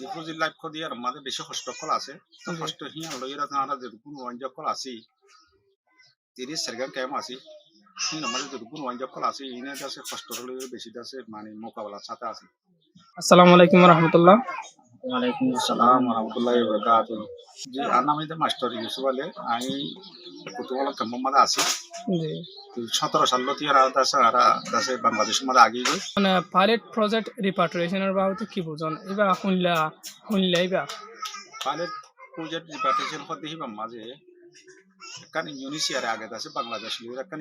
Refugee life কদি আর মাঝে বেশি কষ্ট কল আছে তো জি কষ্ট হিয়া লইরা তারা যেরকম ওয়াঞ্জা কল আছি 30 সেকেন্ড টাইম আছি হিনা মাঝে যেরকম ওয়াঞ্জা কল আছে ইনে কাছে কষ্ট লইরা বেশি দাসে মানে মোকাবেলার সাথে আছে। আসসালামু আলাইকুম রহমতুল্লাহ। ওয়ালাইকুম সালাম আসসালাম। রহমতুল্লাহি ওয়া বারাকাতুহু। জি আর নাম হইতে মাস্টার ইউসুফ আলী। আমি কুতুবালা কাম্য মাদে আছি। জি 17 সাল তিয়ার দাসে আরা দাসে বাংলাদেশ মাদে আগি গই। মানে পাইলট প্রজেক্ট রিপাট্রিয়েশনের বাবদ কি বুঝন এবার শুনলা এবার পাইলট প্রজেক্ট রিপার্টিশন হতে হিবা মাঝে kan Indonesia ada dasi Bangladesh lura kan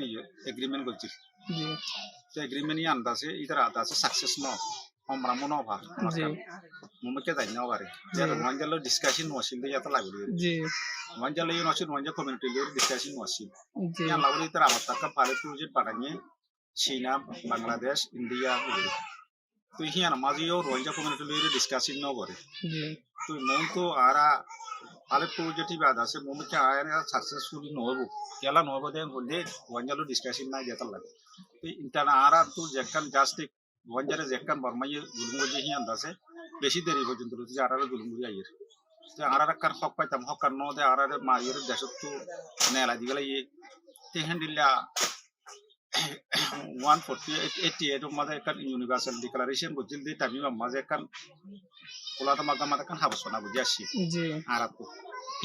agreement gojil G so agreement yan dasi itara dasi success no homra mono bha G kan mumke dai no bare G jar manjalo discussion wasil de yata laguri G manjalo yo nosin manja community lura discussion wasil G yan laguri itara amata ka pilot project padanye China Bangladesh India lura to hiyan maji yo manja community lura discussion no bare G to mon to ara pilot project ba dasi mumke ayana successfully no bo kela no bo den holle wanjalo discussion na jeta lag intana ara tu jekan jastik wanjare jekan barmaye gulungoje hiyan dase beshi deri পর্যন্ত রুজি আরারে গুলমুরি আইয়ের যে আরারে কার হক পাইতাম হক কার নদে আরারে মারিয়ের দেশত তো নেলা দিগলা ইয়ে তে হ্যান্ডিলা 148 মাঝে একটা ইউনিভার্সাল ডিক্লারেশন বুঝিল দি টাইম মাঝে kan কোলাতা মাগা মাঝে kan হাবসনা বুঝি আসি জি আরাতো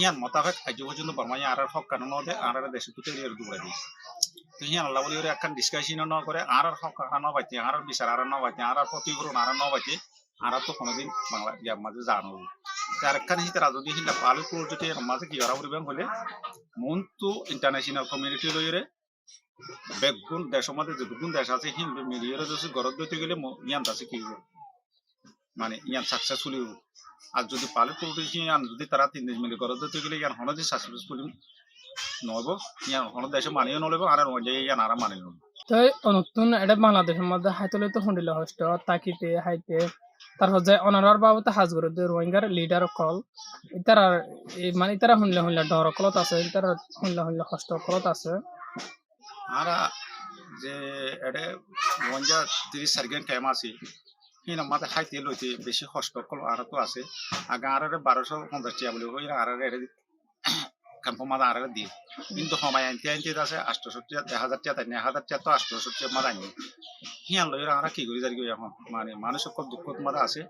ইয়ান মোতাবেক আজ পর্যন্ত বারমাই আরার হক কার নদে আরারে দেশত তো এর দুবরা দি তো হিয়ান আল্লাহ বলি একটা ডিসকাশন ন করে আরার হক কার ন বাইতে আরার বিচার আরার ন বাইতে আরার প্রতিগ্রহণ আরার ন বাইতে আরা তো কোনোদিন বাংলা ইয়া মাঝে জানো তার কান হিতরা যদি হিলা পালু প্রজেক্টে মাঝে কি করা বলবেন বলে মন তো ইন্টারন্যাশনাল কমিউনিটি লইরে বেগুন দেশ মধ্যে যেগুন দেশ আছে হিন্দু মিলিয়ে যদি গরত দিতে গেলে ইয়ান আছে কি মানে ইয়ান সাকসেসফুলি আর যদি পালু প্রজেক্ট ইয়ান যদি তারা 3 দেশ মিলে গরত দিতে গেলে ইয়ান হনো যে সাকসেসফুলি নব ইয়ান হনো দেশে মানিয়ে নলব আর ওই ইয়ান আর মানিয়ে নব তো নতুন এটা বাংলাদেশের মধ্যে হাইতলে তো শুনিল হস্ত তাকিতে হাইতে তারপর যে অনারার বাবদ হাজগরদের রোহিঙ্গার লিডার কল ইতারা মানে ইতারা শুনলে ডর কলত আছে ইতারা শুনলে হস্ত কলত আছে আরা যে এডে ওয়ানজা 30 সেকেন্ড টাইম আছে হিনা মাতে খাইতে লইতে বেশি কষ্ট কল আর তো আছে আগা আরে 1250 টিয়া বলে হই আর আরে কাম্প মাদা আরে দি কিন্তু সময় আনতে আনতে আছে 800 টিয়া 1000 টিয়া তাই 1000 টিয়া তো 800 টিয়া মাদা আনি হিয়া লইরা আর কি করি জারি গই এখন মানে মানুষ কত দুঃখ মাদা আছে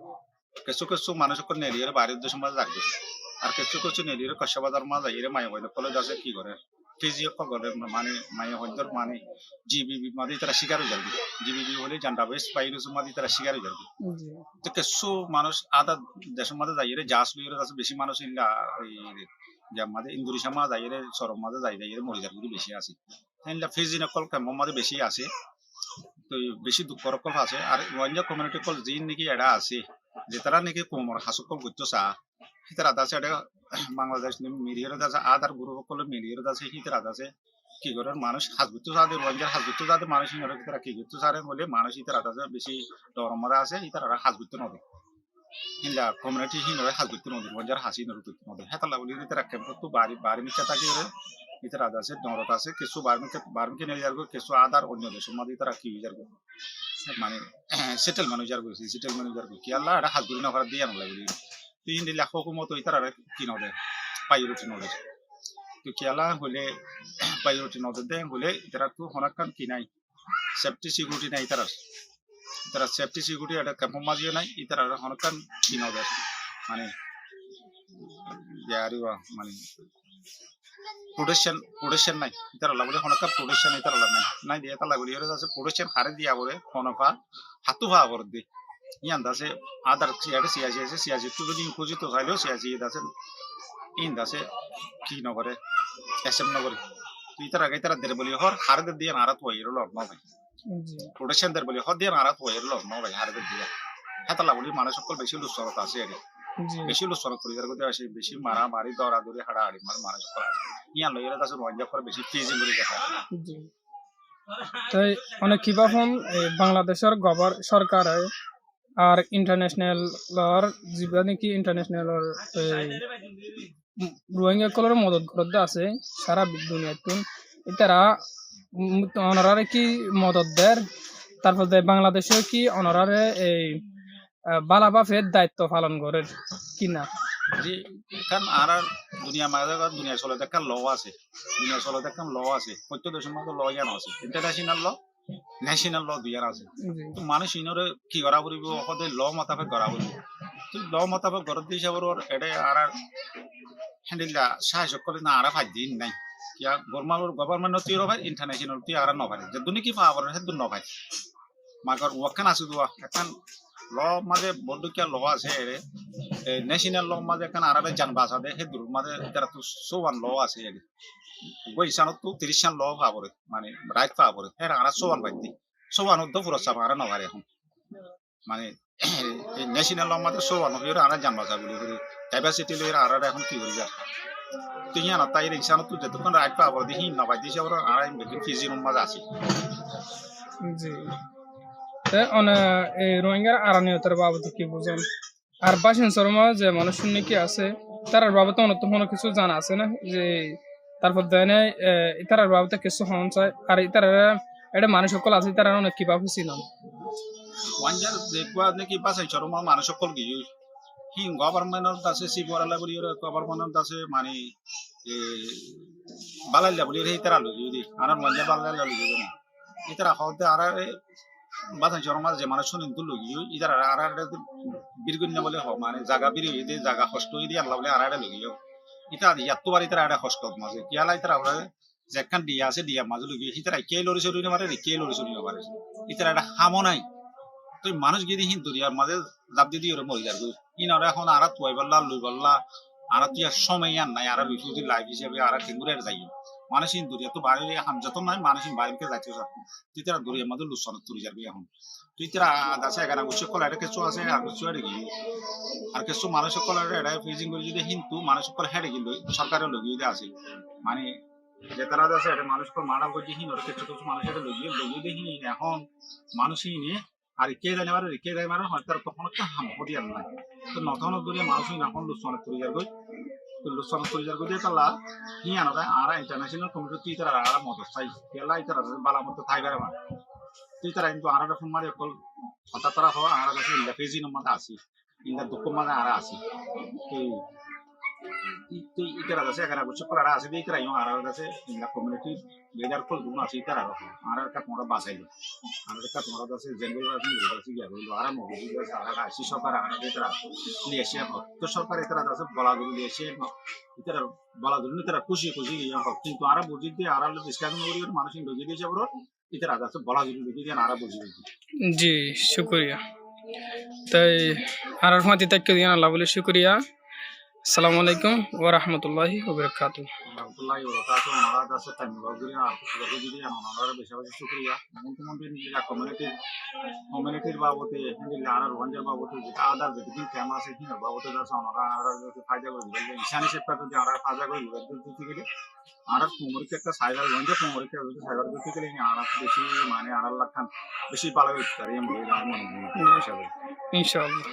কিছু কিছু মানুষ কত নেলিয়ের বাইরের দেশ মাদা যাবে আর কিছু কিছু নেলিয়ের কষাবাজার মাদা এর মাই হইলো কলেজ আছে কি করে ফিজিও করে মানে মায়ে হইদর মানে জিবিবি মাদি তারা শিকার হয়ে যাবে জিবিবি হলে জান্ডাবেস পাইরুস মাদি তারা শিকার হয়ে যাবে জি তো কিছু মানুষ আদা দেশের মধ্যে যাইরে জাস লইরে আছে বেশি মানুষ ইনগা এই যে মাঝে ইন্দোনেশিয়া মা যাইরে সরব মাঝে যাইরে মরিদার কিন্তু বেশি আছে তাইলা ফিজিনা কল কাম মাঝে বেশি আছে তো বেশি দুঃখর কল আছে আর ওয়ানজা কমিউনিটি কল জিন নাকি এডা আছে যে তারা নাকি কোমর হাসু কল করতে চা হিতারা আছে এটা বাংলাদেশ মিডিয়ার আছে আদার গ্রুপ কল মিডিয়ার আছে হিতারা আছে কি করে মানুষ হাসগুতো যাদের ওয়ানজার হাসগুতো যাদের মানুষ ইনরে তারা কি করতে চারে বলে মানুষ হিতারা আছে বেশি ডরমরা আছে হিতারা হাসগুতো নদে হিলা কমিউনিটি হিনরে হাসগুতো নদে ওয়ানজার হাসি নরুতো নদে হেতালা বলি তারা কেমন তো বাড়ি বাড়ি মিছা থাকে রে ইতারা আছে নরত আছে কিছু বার্মিকে নিয়ে যারগো কিছু আদার অন্য দেশ মাদি তারা কি যারগো মানে সেটেল মানুষ যারগো সেটেল মানুষ যারগো কি আল্লাহ এটা হাসগুলি না করা দিয়ে আনলা বলি তিন দিলা হুকুমত ইতারা কি নদে পাইরুটি নদে তো কি আল্লাহ হলে পাইরুটি নদে দেন হলে ইতারা তো হনাকান কি নাই সেফটি সিকিউরিটি নাই ইতারা তারা সেফটি সিকিউরিটি এটা ক্যাম্প মাঝিও নাই ইতারা হনাকান কি নদে মানে ইয়ারিবা মানে প্রোডাকশন নাই ইতারা লাগলে হনকা প্রোডাকশন ইতারা নাই নাই দিয়া তা লাগলে এর আছে প্রোডাকশন হারে দিয়া বলে হনকা হাতু ভা বর দি ইয়ান দাসে আদার সিয়াজি তো যদি উপজিত চাইলেও সিয়াজি দাসে ইন দাসে কি নগরে এসএম নগরে ইতারা ইতারা দের বলি হর হারে দিয়া নারাত হই এর লব নয় জি প্রোডাকশন দের বলি হর দিয়া নারাত হই এর লব নয় হারে দিয়া হাতা লাগলি মানুষ সকল বেশি লুসরত আছে এর জি বেশি লুসরত করি যার কথা আসে বেশি মারামারি দরাদরি হাড়াহাড়ি মানুষ করা ইয়ান লইরা দাসে রঞ্জা করে বেশি ফিজিং করে দেখা জি তাই অনেক কিভাবে বাংলাদেশের সরকার আর ইন্টারন্যাশনাল জীবনে কি ইন্টারন্যাশনাল রোহিঙ্গা কলর মদত করতে আছে সারা দুনিয়াতে এটারা অনারারে কি মদত দেয় তারপর বাংলাদেশে কি অনারারে এই বালা বাফের দায়িত্ব পালন করে কিনা। যে কারণ আর দুনিয়া মাঝে দুনিয়া চলে দেখার ল আছে, দুনিয়া চলে দেখার ল আছে, প্রত্যেক দেশের মধ্যে ল জ্ঞান আছে, ইন্টারন্যাশনাল ল, ন্যাশনাল ল দুইয়ার আছে। জি তো মানুষ ইনরে কি করা পড়িব, সদায় ল মোতাবেক করা পড়িব। তো ল মোতাবেক গড়ত হিসাবে এটা আর হ্যান্ডেলটা সাহায্য করে না, আর ফাইভ দিন নাই কিয়া গভর্নমেন্ট তুই রবাই, ইন্টারন্যাশনাল তুই আর নভাই, যে দুনি কি পাওয়া পারে সে দুন নভাই মাগর ওখান আছে দুয়া এখন ল মাঝে বন্দুকিয়া ল আছে এরে ন্যাশনাল ল মাঝে এখন আরবে জান বাসা দে সেই দূর মাঝে তারা তো সোয়ান ল আছে এরে বই সানত তো 30 সাল ল পাবরে মানে রাইট পাবরে হ্যাঁ আর সোয়ান বাইদি সোয়ান তো পুরো সাপ আর নভারে এখন মানে এই ন্যাশনাল ল মাঝে সোয়ান হইরে আর জান বাসা বলি করে ডাইভার্সিটি লইরা আর এখন কি করি যা তুই না তাই রিক্সানো তুই যতক্ষণ রাইট পাবরে দেখি নভাই দিছে আর আর বেশি ফিজি রুম মাঝে আছে জি এই রোহিঙ্গার আরানিয়তার বাবদ কি বুঝেন? আর বাসিন শর্মা যে মানুষ শূন্য কি আছে তার বাবদ অন্য কোনো কিছু জানা আছে না যে তারপর দেনে ইতার বাবদ কিছু হন চায় আর ইতার এটা মানুষ সকল আছে তারা অনেক কিভাবে ছিলাম ওয়ানজার দেখবা নাকি বাসাই চরমা মানুষ সকল গিয়ে হি গভর্নমেন্ট আছে সিবরালা বলি গভর্নমেন্ট আছে মানে বালাইলা বলি হে তারা লই দি আর ওয়ানজার বালাইলা লই দি ইতারা হতে আর বাসাই চরমা যে মানুষ শুনিন তো লই ইতারা আর বীরগুন্য বলে হ মানে জায়গা বিরি দে জায়গা কষ্ট দি আল্লাহ বলে আর লই ইতা ইয়াতবার ইতারা আর কষ্ট মাঝে কিয়ালা ইতারা যে একখান দিয়া আছে দিয়া মাঝে লই ইতারা কে লরি চুরি মারে কে লরি চুরি মারে ইতারা একটা হামো নাই তুই মানুষ গিয়ে হিন্দু দিয়ার মাঝে জাপ দিয়ে দিয়ে মরি যাবে ইনারা এখন আর তুই বললা লুই বললা আর তুই আর সময় আর নাই আর রিফিউজি লাইফ হিসেবে আর টেঙ্গুরের যাই মানুষ হিন্দু দিয়া তো বাইরে হামজাত নাই মানুষ বাইরে যাইতে তুই তারা দূরের মধ্যে লুসন তুলি যাবি এখন তুই তারা আছে এগারো গুছিয়ে কলা এটা কিছু আছে আর কিছু হেঁটে গিয়ে আর কিছু মানুষ কলার এটা ফ্রিজিং করে যদি হিন্দু মানুষ কল হেঁটে গেল সরকারের লগিয়ে আছে মানে যে তারা আছে এটা মানুষ মারা করছে হিন ওরা কিছু কিছু মানুষ এটা লগিয়ে দেখি এখন মানুষই নিয়ে আর কে জানে মারে হয়তো তখন একটা হাম হতে আর নাই তো নতন দূরে মানুষই এখন লুসন তুলি যাবে তো লুসন তুলি যাবে দিয়ে তালা হি আনা আর ইন্টারন্যাশনাল কমিটি তুই তারা আর মত চাই পেলা তারা বালা মতো থাইবার মা তুই তারা কিন্তু আর ফোন মারি অকল হঠাৎ তারা হওয়া আর কাছে ফেজি নম্বর আসি ইন্দা দুঃখ মানে আর আসি তুই ইতারা আছে এখানে বসে কলারা আছে দিয়ে ইতারা আর কাছে ইন্দা কমিউনিটি লিডার কল দুন আছে ইতারা আর একটা তোমরা বাঁচাইলো আর একটা তোমরা কাছে জেনারেল আছে গিয়া হইলো আর মগজি আছে আর আসি সরকার আর ইতারা লিয়েশিয়া তো সরকার ইতারা আছে বলা গুলো লিয়েশিয়া ইতারা বলা গুলো ইতারা খুশি খুশি ইয়া হোক কিন্তু আর বুঝি দিয়ে আর ডিসকাশন করি মানুষ বুঝি দিয়েছে বড় ইতারা আছে বলা গুলো বুঝি দিয়ে আর বুঝি জি শুকরিয়া তাই আর রহমতি তাক দিন আল্লাহ বলে শুকরিয়া আসসালামু আলাইকুম ওয়া রাহমাতুল্লাহি ওয়া বারাকাতুহু রহমতুল্লাহি ওয়া বারাকাতুহু ওনারা কাছে টাইমগুলো আর যদি ওনারা বেশি বেশি শুকরিয়া মুখ্যমন্ত্রী কমিউনিটির বাবদে হিন্দিল আর রোহিঙ্গার বাবদে যেটা আদার যেদিন ক্যাম্প আছে হিনার বাবদে আছে ওনারা আর যদি ফায়দা করে দিবেন ইসানি সেপ্টা যদি আর ফায়দা করে দিবেন দিতে গেলে আর কুমরিকে একটা সাইবার রোহিঙ্গা কুমরিকে যদি সাইবার দিতে গেলে আর বেশি মানে আর লাখ বেশি ভালো হতে পারে আমি মনে করি ইনশাআল্লাহ